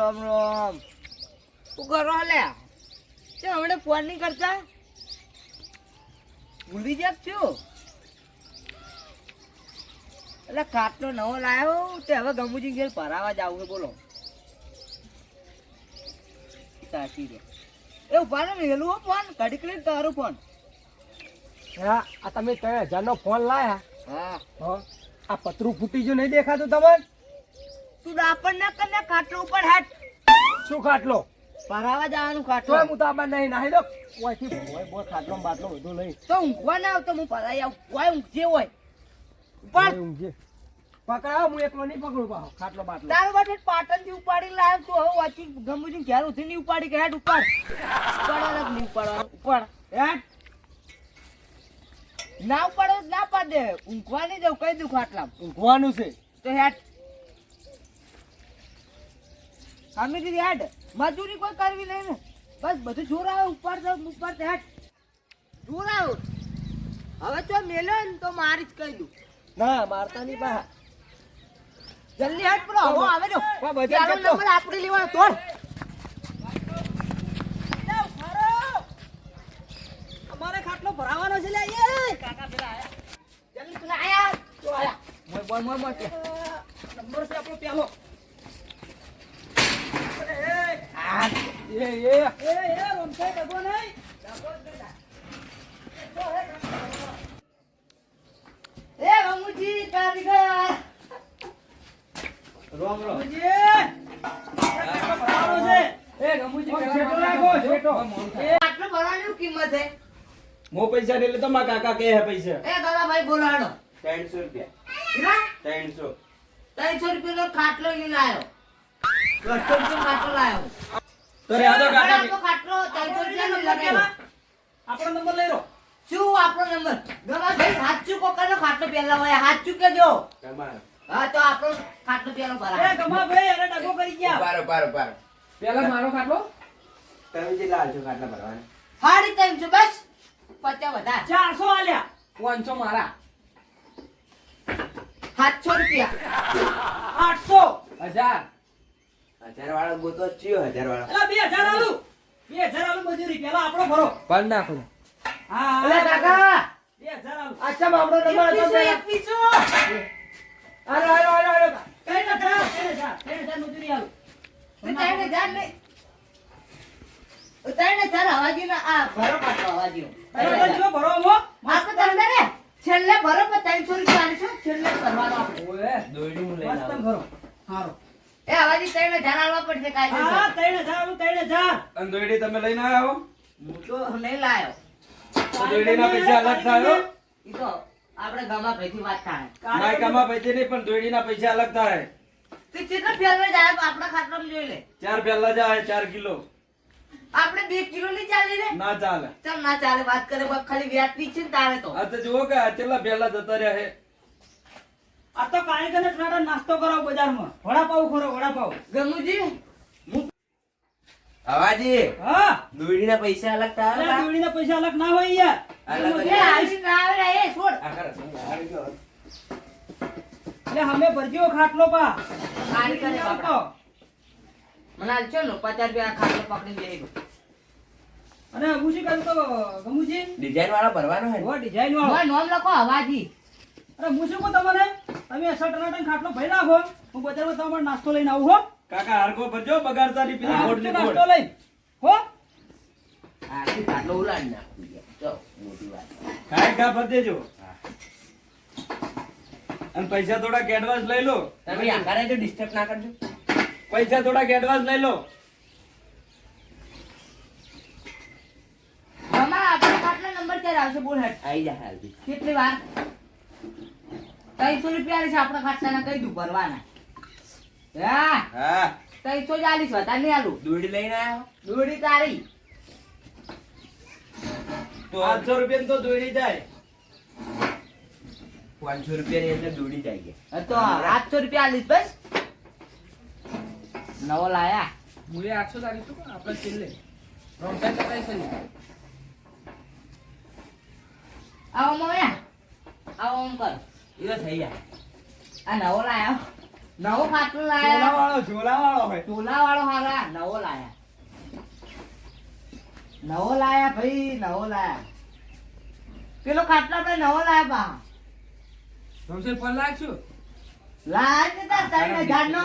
રામ રામ. શું કરો લે? તે હમણાં ફોન નહીં કરતા? ભૂલી જાત છું. એટલે ખાટલો નવો લાવ્યો તે હવે ગમુજી ઘેર ભરાવા જાવ બોલો. સાચી રે. એ ઉભા ને મેલું હો ફોન ઘડીક લઈને તારો ફોન. હા આ તમે 3000 નો ફોન લાયા. હા હા આ પતરું ફૂટી ગયું નહીં દેખાતું તમને? તું ડાપણ ના કર ને ખાટલો ઉપર હેઠ. શું ખાટલો? ભરાવા જવાનું તો ખાટલો. હું તો આમાં નહીં નાહી દો. ઓયથી ભોય બો ખાટલો બાટલો બધું લઈ. તો ઊંઘવા ના આવતો હું ભરાઈ આવું. કોઈ ઊંઘજે હોય. પણ ઊંઘજે. પકડાવો હું એકલો નહીં પકડું પાછો ખાટલો બાટલો. તારો બાટે પાટણ થી ઉપાડી લાવ તું હવે વાંચી ગમુજી ઘેર ઉઠી નહીં ઉપાડી કે હેઠ ઉપાડ. ઉપાડવાના નહીં ઉપાડવાના ઉપાડ હેઠ. ના ઉપાડો તો ના પાડ દે. ઊંઘવા નહીં જવું કઈ દઉં ખાટલા ઊંઘવાનું છે. તો હેઠ. સામે દીધી હેઠ. મજૂરી કોઈ કરવી નહીં ને બસ બધું જોર આવે ઉપર હેઠ. જોર આવે હવે તો મેલો ને તો મારી જ કહી દઉં. ના મારતા નહીં બા. જલ્દી હેઠ પેલો હવો આવે જો. બા, બજાર પેલો કેટલો? નંબર આપણે લેવાનો તોડ. અમારે ખાટલો ભરાવાનો છે લે. કાકા પેલા આયા. જલ્દી પેલા આયા તો આયા. મોય નંબર છે આપણો પહેલો. આ એ રોમસાઈ ડગો નહીં. એ ગમુજી કારીગર રોમ રોમ. ભરાવાનો છે. એ ગમુજી શેઠો રાખો શેઠો. આટલું ભરવાની કિંમત છે. મો પૈસા નહીં લેતો મારા કાકા કે હે પૈસા એ દાદાભાઈ બોલાડો. 300 રૂપિયા કેટલા? 300 300 રૂપિયાનો ખાટલો લઈને આવ્યો. 200 રૂપિયાનો ખાટલો લાવ્યો. તો રે આદો કાકા આપણો ખાટલો 300 રૂપિયાનો લગાવ્યો. આપણો નંબર લઈ લો. શું આપણો નંબર? દાદાભાઈ સાચું કોકરનો ખાટલો પહેલા હોય સાચું કેજો. તમારો હા તો આપણો ખાટલો પહેલો એ ભરાય. ગમાભાઈ અરે ડગો કરી ગયા. પારો પેલા મારો ખાટલો તમે જે લાલ છો ખાટલા ભરવાના 350 બસ 50 વધારે. 400 આલ્યા. 500 મારા. 700 રૂપિયા. 800 1000. 1000 વાળો ગોતો ચિયો 1000 વાળો એલા 2000 આલુ. 2000 આલુ મજૂરી પેલા આપણો ભરો. પણ નાખો હા અલે કાકા 2000 આલુ. અચ્છા મામલો નંબર હતો પેલા. 2100 હાલો. કઈ ના કરા. 3000 મજૂરી આલુ. તો 3000 નહીં. 3000 હવાજી ના આ ભરો પાછો હવાજી. અરે જો ભરો મો. આપણે તમને ને છેલ્લે ભરો પણ 300 રૂપિયા આલીશું છેલ્લે કરવાનો આપણે. ઓએ દોયડી હું લઈને મસ્ત આવું ભરો. હારો. એ હવાજી 3000 આલવા પડશે કાયદેસર. હા 3000 આલુ 3000. અને દોયડી તમે લઈને આવ્યા હો હું તો નહીં લાયો. તો દોયડીના પૈસા અલગ થાય હો ઈ તો આપણે ગામમાં ભાઈથી વાત થાય. માય કામા પૈસે નહીં પણ દોયડીના પૈસા અલગ થાય તે કેટલા ફેરવે જાય આપણા ખાટલામાં જોઈ લે. 4 પહેલા જાય 4 કિલો આપણે 2 કિલો ની ચાલી રે. ના ચાલે ચાલ ના ચાલે વાત કરે બસ ખાલી વ્યાજની છે ને તારે તો. આ તો જુઓ કે આ છેલ્લા પહેલા જતા રહ્યા હે આ તો કારીગરને નાડો નાસ્તો કરાવ બજારમાં. વડાપાવ ખરો વડાપાવ. ગમુજી હવાજી હા દોયડીના પૈસા અલગ અરે થાય દોડીના પૈસા અલગ ના હોય યાર. અલગ એ આવી ના આવે રે, એ છોડ. આ કરે આવી ગયો એટલે અમે ભરજીઓ ખાટલો પા. કારી કરે બાપા. મને હાલ ચલો 50 રૂપિયા ખાટલો પકડી દે. અને હું શું કહું તો ગમુજી ડિઝાઇન વાળો ભરવાનો હે ઓ ડિઝાઇન વાળો. મોય નામ લખો હવાજી. અરે હું શું કહું તમને તમે અસર ટનાટન ખાટલો ભરી નાખો. હું બજારમાં તમારો નાસ્તો લઈને આવું હો. કાકા હારકો ભરજો બગાડતાની પેલી હા, ગોળની નાસ્તો ગોળ લઈને હો. આથી ખાટલો ઉલાડી નાખું જો મોટી વાત. કાંઈ ઘા ભર દેજો અને પૈસા થોડા એડવાન્સ લઈ લો તમે આકારે જો ડિસ્ટર્બ ના કરજો. પૈસા થોડા એડવાન્સ લઈ લો મામા આપણો ખાટલો નંબર ક્યારે આવશે બોલ હેડ. આઈ જા હાલજી કેટલી વાર? 300 રૂપિયા આલીશ આપણા ખાટલાના કહી દઉં ભરવાના. હા હા 300 જ આલીશ વધારે નહીં આલું. દોડી લઈને આવ્યો દોડી તારી. તો 800 રૂપિયા તો દોડી જાય 500 રૂપિયા ની અંદર દોડી જાય કે હા તો 800 રૂપિયા આલીશ બસ. નવો લાયા. મુલે 800 તારીખ તો આપણે છેલ્લે રોમસાઈ કરાઈ છે. આવો મોયા આવો ઓમ કર. એ થઈ જાય આ નવો લાયો નવો ખાટલો લાયા ઝોલાવાળો હોય. ટોલા વાળો હારા નવો લાયા ભાઈ નવો લાયા પેલો ખાટલો આપણે નવો લાયા પા સમસર પર લાગશું લાયા ને તાર 3000 નો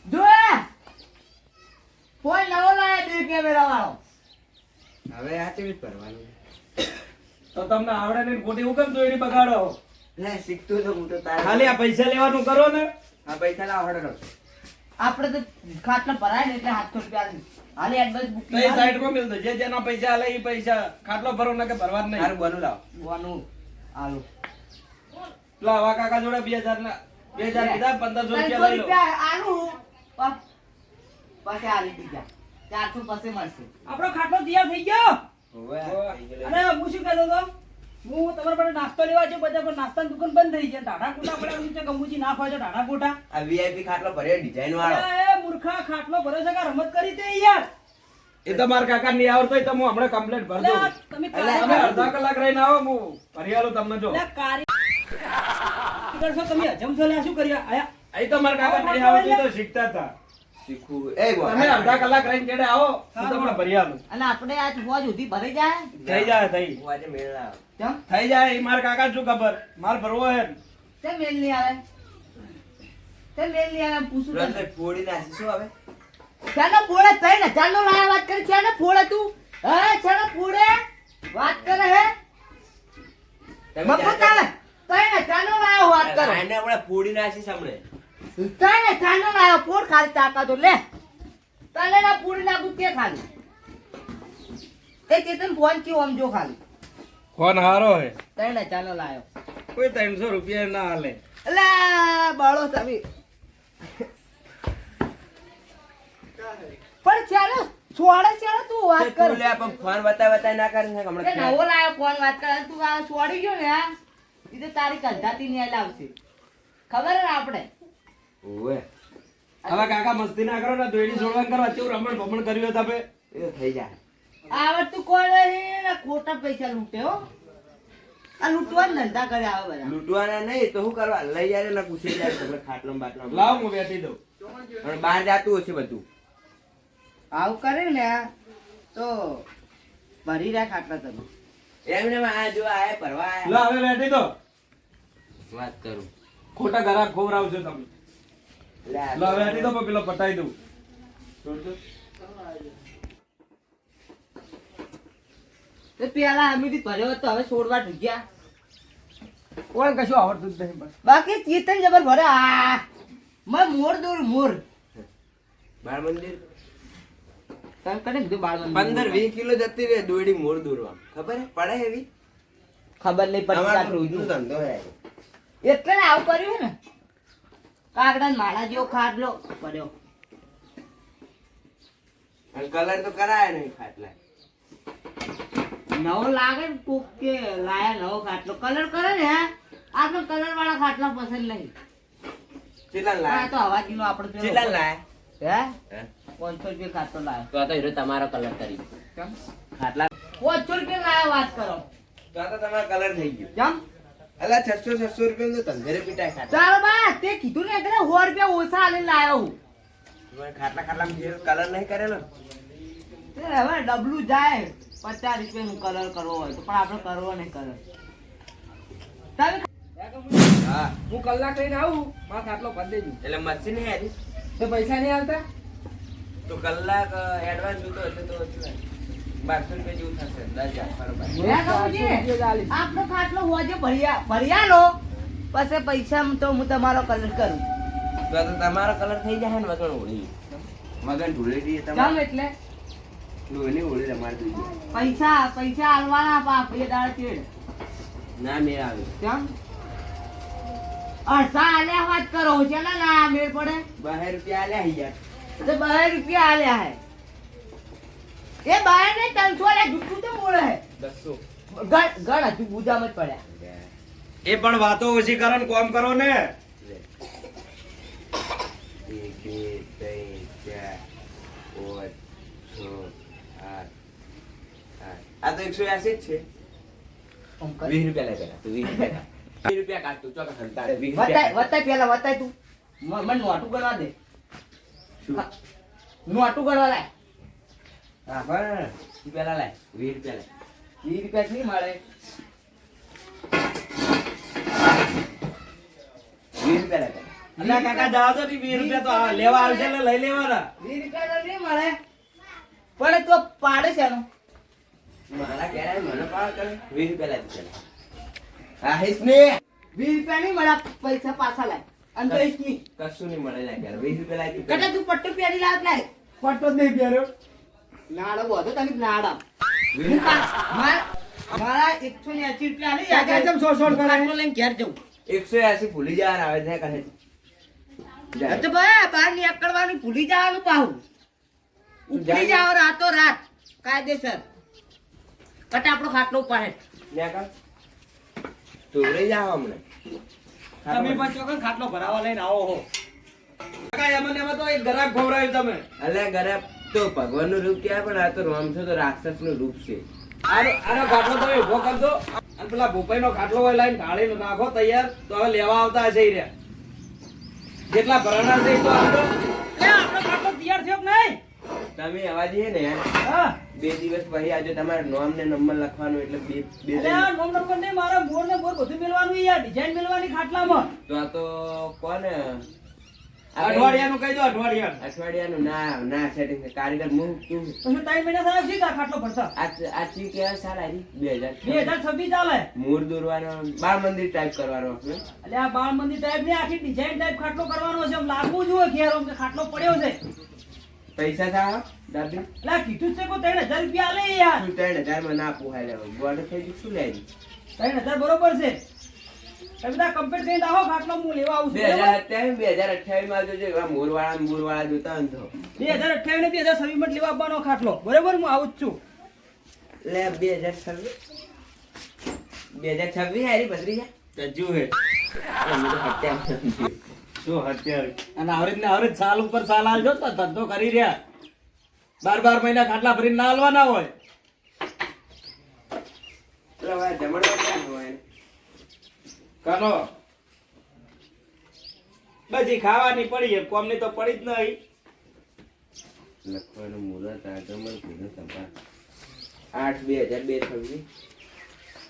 જો કોઈ નવો લાયા બે કેમેરા વાળો હવે આ કેવી કરવાનું તો તમને આવડે નહીં ખોટી હું કેમ દોયડી બગાડો? લે શીખતું તો હું તો તારે ખાલી આ પૈસા લેવાનું કરો ને. આ પૈસા લાવ હડો આપણે તો ખાટલો ભરાય ને એટલે 700 રૂપિયા હાલે એડવાન્સ તો બુકિંગ એ સાઈડમાં મિલ દો. જે જેના પૈસા આલે એ પૈસા ખાટલો ભરો ને કે ભરવા જ નહીં. તારું બનું લાવ વાનું આલુ લો આવા કાકા જોડે 2000 ના 2000 કીધા 1500 રૂપિયા 300 લઈ લો. રૂપિયા આલુ પછી આલી દીધા 400 પછી મળશે આપણો ખાટલો તૈયાર થઈ ગયો. હોવે અને હું શું કહેતો હતો, હું તમારા પાસે નાસ્તો લેવા છે, બધા પર નાસ્તાની દુકાન બંધ થઈ છે. ઢાઢા કોટા પડ્યા છે, ગમુજી ના ફાવે છે ઢાઢા કોટા. આ વીઆઈપી ખાટલો ભર્યો ડિઝાઇન વાળો અરે મૂર્ખા, ખાટલો ભર્યો છે કે રમત કરી તે યાર. એ તો મારા કાકા નહીં આવડતો હોય તો હું હમણાં કમ્પ્લેટ ભર દઉં. લે, તમે અલે, તમે અડધા કલાક રહીને આવો, હું ભરી આલું તમને. જો લે, કારીગર છો તમે, હજમ છો લે, શું કર્યા આયા? અહીં તો મારા કાકા નહીં આવડતું તો શીખતા હતા. શીખવું એ તમે અડધા કલાક રહીને કેડે આવો, હું તમને ભરી આલું. અને આપણે આજ હોજ સુધી ભરાઈ જાય થઈ જાય થઈ હું આજે મેળ લાવ કેમ થઈ જાય. એ મારા કાકા શું ખબર, માર ભરવો હે. તે મેલ નહીં આવે પૂછું તને. રંગ ફોડી નાખી શું હવે ચાલો ફોડે 3000 નો લાયા વાત કરી છે ને ફોડે તું હે ચાલો ફોડે વાત કરે હે તમે મફત આવે 3000 નો લાયો વાત કરો આને આપણે ફોડી નાખી સામે 3000 નો લાયો ફોડ ખાલી તાકાતો લે તને ના પૂરી નાખું તે ખાલી એ ચેતન ફોન કેવો આમ જો ખાલી ફોન હારો હે, 3000 નો લાયો કોઈ 300 રૂપિયા ના હાલે. અલા બાળો તમે પણ ચાલો છોડે ચાલો તું વાત કર તું લે પણ ફોન બતાય ના કરી ને તે હમણાં નવો લાયો ફોન વાત કરે તું આ છોડી ગયો ને આ એ તો તારી કંધાતી નહીં લાવશે ખબર હે ને આપણે ઓવે હવે કાકા મસ્તી ના કરો ને, દોયડી છોડવાનું કરવા કેવું રમણ ભમણ કર્યું તમે. એ તો થઈ જાય આવડતું કોણ નહીં ને ખોટા પૈસા લૂંટે હો આ લૂંટવા જ ધંધા કરે આવે બધા લૂંટવાના નહીં તો શું કરવા લઈ જાય ને પૂછી જાય તમને ખાટલો બાટલો લાવ હું બેઠી દઉં. પણ બહાર જાતું હશે બધું આવું કરે ને તો ભરી રાખ આટલા તમે એમને આ જો આયા ભરવા આયા લા હવે બેઠી દો, વાત કરું ખોટા ઘરાક ખોવરાવજો તમે. લે આ લા બેઠી દો, પેલો પટાઈ દઉં. તો પેલા અમીથી ભર્યો હતો હવે છોડવા ઢૂક્યા કોઈ કશું આવડતું જ નહીં બસ. બાકી ચેતન જબર ભરે આ મોર દોર મોર બાળ મંદિર તમે કને કીધું બાળ 15-20 કિલો જતી રહે દોડી મોર દોરવા ખબર હે પડે એવી ખબર નહીં અમાર તો પડતી રોજનો ધંધો હે એટલે ને આવું કર્યું ને કાગડા માળા જેવો ખાટલો પડ્યો અને કલર તો કરાય નહીં ખાટલા નવો લાગે ને કોક કે લાયા નવો ખાટલો કલર કરે ને આપણે કલર વાળા ખાટલા પસંદ નહીં કેટલા આ લાયા તો હવાજીનો આપણે પેલો કેટલા લાયા હે હે? 500 રૂપિયા ખાટલો લાયો તો આ તો હીરો તમારો કલર કરી કેમ ખાટલા 500 રૂપિયા લાયો વાત કરો તો આ તો તમારો કલર થઈ ગયો કેમ અલા 600 રૂપિયા તો ધંધેરે પીટાય ખાટલા ચાલો બા તે કીધું ને કે 100 રૂપિયા ઓછા આલીને લાયો હું તમારે ખાટલા કલર નહીં કરેલો તે હવે ડબલું જાય 50 રૂપિયાનું કલર કરવો હોય તો પણ આપણે કરવો નહીં કલર તમે હા હું કલાક રહીને આવું, મારો ખાટલો ભરી દેજો. એટલે મશીન નહીં આવી તો પૈસા નહીં આવતા? તો કલાક એડવાન્સ જોતો હશે તો 1200 રૂપિયા જેવું થશે 10,000 બરોબર આપણો ખાટલો હોજે ભર્યા લો પછી પૈસા તો હું તમારો કલર કરું તો આ તો તમારો કલર થઈ જાય ને મગન હોળી મગન ઢોળી દઈએ કેમ તમારે એટલે લોહીની હોળી તમારે જોઈએ પૈસા આલવાના બાપ એ દાળ ચેડ ના મેળ આવે કેમ અડધા આલ્યા વાત કરો છે ને ના મેળ પડે 12 રૂપિયા આલ્યા યાર તો 12 રૂપિયા આલ્યા હે એ બાય ને 300 લે જુઠ્ઠું તો મોળે હે 200 ગણ હજુ બુજામાં જ પડ્યા એ પણ વાતો ઓછી કરો ને કોમ કરો ને. 1 2 3 4 5 6 7 8 આ તો 180 જ છે 20 રૂપિયા લે પેલા તો 20 રૂપિયા 20 રૂપિયા કાઢ તું ચોક સંતાડે 20 વતાય રૂપિયા વતાય પેલા વતાય તું મને નોટું કરવા દે. શું? હા, નોટું કરવા લાય. હા પણ તું પેલા લાય 20 રૂપિયા લાય. 20 રૂપિયા જ નહીં મળે. 20 રૂપિયા લાય. અલ્યા કાકા જાઓ તો નહીં, 20 રૂપિયા તો લેવા આવશે એટલે લઈ લેવાના. 20 રૂપિયા તો નહીં મળે. પણ તું પાડે છે એનો. મારા ઘેરે મને પાડ કરે 20 રૂપિયા લાય તું પેલા. હા હિસ ને 20 રૂપિયા નહીં મળે. પૈસા પાછા લાય. અને તો ઈસ નહીં. કશું નહીં મળે લાય ઘેરે 20 રૂપિયા લાય તું કટા પેલા. તું પટ્ટો પહેરી લાવ લાય. પટ્ટો જ નહીં પહેર્યો. નાડો વધો તને નાડા. 20 મારા 180 રૂપિયા આલી કાકા કેમ સોડ કરે? ખાટલો લઈને ઘેર જવું. 180 ભૂલી જવાના આવે છે કહે. તો ભાઈ બહાર નીકળવાનું ભૂલી જવાનું પાહું. ઉપડી જાવ રાતો રાત કાયદેસર. કટા આપણો ખાટલો ઉપાડે. તું રહી જાવ હમણાં. તમે પણ ચોક્કસ ખાટલો ભરાવા લઈને આવો હો. કાકા એમાં ને એમાં તો એક ગ્રાહક ખવડાવ્યું તમે. અલ્યા ગરા તો ભગવાનનું રૂપ કહેવાય પણ આ તો રામછો તો રાક્ષસનું રૂપ છે. આનો ખાટલો તમે ઉભો કરજો અને પેલા ભૂપાઈનો ખાટલો હોય લાઈને ઢાળીને નાખો તૈયાર, તો હવે લેવા આવતા હશે ઈ રહ્યા. જેટલા ભરાણા છે એ તો આપો. એ આપણો ખાટલો તૈયાર થયો કે નહીં? તમે આવા જઈએ ને યાર હા. 2 દિવસ પછી આજે તમારે નામ ને નંબર લખવાનું એટલે બે અલ્યા, નોમ નંબર નહીં, મારા બોર ને બોર બધું મેલવાનું યાર, ડિઝાઇન મેલવાની ખાટલામાં. તો આ તો કોને અઠવાડિયાનું કહી દો, અઠવાડિયાનું. અઠવાડિયાનું ના સેટિંગ છે કારીગર હું તું તો શું 3 મહિના થાય છે આ ખાટલો ભરતા? આ ચી કેવા સાલ આવી 2000 2026 ચાલે. મૂળ દોરવાનો બાળ મંદિર ટાઈપ કરવાનો છે. અલ્યા, આ બાળ મંદિર ટાઈપ ને આખી ડિઝાઇન ટાઈપ ખાટલો કરવાનો છે. આમ લાગવું જોઈએ ઘેર આમ કે ખાટલો પડ્યો છે. પૈસા થા દાદી અલ્યા, કીધું જ છે કોઈ 3000 રૂપિયા આલે યાર. તું 3000 માં ના પોહાય લેવો ગોળ થઈ ગયું શું લેવી 3000 બરોબર છે. તમે બધા કમ્પ્લીટ કરીને આવો, ખાટલો હું લેવા આવું છું. બરાબર? 2027 માં જોજે મોરવાળા જોતા હોય ને તો 2028 ને 2026 માં જ લેવા આવવાનો ખાટલો. બરોબર, હું આવું જ છું. લે 2026 હારી બદરી જા તજુ હે. અમે તો હત્યા શું હત્યા? અને આવરીત ને આવરીત સાલ ઉપર સાલ આલજો તો ધંધો કરી રહ્યા. 12 મહિના ખાટલા ભરીને ના આલવાના હોય. એટલે હવે જમણવાર ક્યાં હોય કાનો બસ ઈ ખાવાની પડી છે, કોમની તો પડી જ નહીં. લખવાનું મુહૂર્ત આગમન પૂર્ણ સંપાદ 8/2026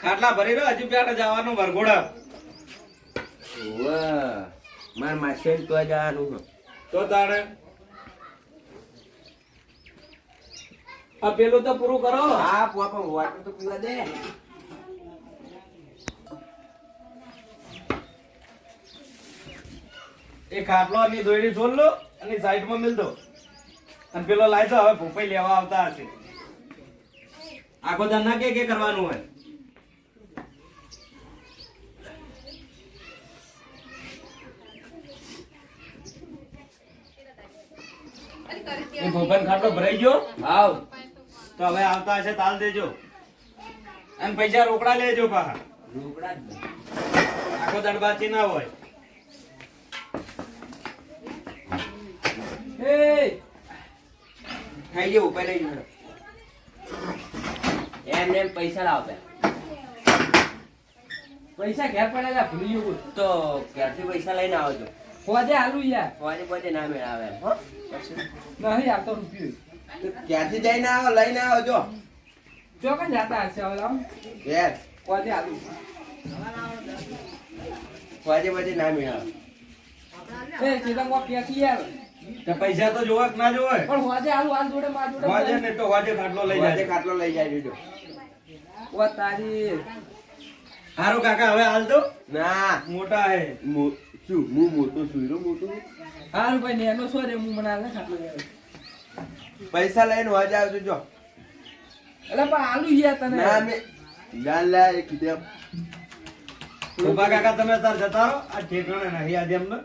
ખાટલા ભરી રહ્યો હજુ ક્યારે જવાનું વરઘોડા? વાહ માર માસેન તો જવાનું હે. તો તારે આ પેલું તો પૂરું કરો. હા પોપા વાટર તો પીવા દે. એ ખાટલો ની દોયડી છોડ લો અને સાઈડમાં મિલ દો. અને પેલો લાઈ દો, હવે ભૂપાઈ લેવા આવતા હશે. આખો દાન કે કરવાનું હોય. એ ભૂપાઈ ખાટલો ભરાઈ ગયો. આવ તો હવે આવતા હશે તાલ દેજો અને પૈસા રોકડા લેજો પાછા. રોકડા જ નહીં. આખો દાડ બાકી ના હોય. એ ખાઈ જવું ઉપર લઈ જવું એમને એમ પૈસા લાવ પે પૈસા ઘેર પડેલા ભૂલી ગયો કોઈ. તો ક્યાંથી પૈસા લઈને આવો છો હોજે આલુ યાર. ફોને પોતે ના મેળાવે એમ, હો પછી નહીં આવતો રૂપિયો. તો ક્યાંથી જઈને આવો લઈને આવો જો જો કઈ જાતા હશે હવે લાવ. ઘેર હોજે આલુ. ફોને પોતે ના મેળાવે એ ચિલંગવા પેકી યાર. તો પૈસા તો જોવા કે ના જોવાય? પણ હોજે આલુ આલ જોડે માર જોડે. વાજે ને તો વાજે ખાટલો લઈ વાજે જાય. ખાટલો લઈ જાય જો ઓ તારી. હારું કાકા હવે હાલ દો. ના મોટા હે. શું હું મોટો છું હીરો મોટો છું? હારું ભાઈ નેનો સો રે હું મને આલે ખાટલો યાર. પૈસા લઈને વાજે આવજો જો એટલે પણ આલુ યાર તને. ના મે ગાલ લા કીધે ઉભા કાકા તમે તાર જતા રહો. આ ઠેકાણે નહીં આજે એમને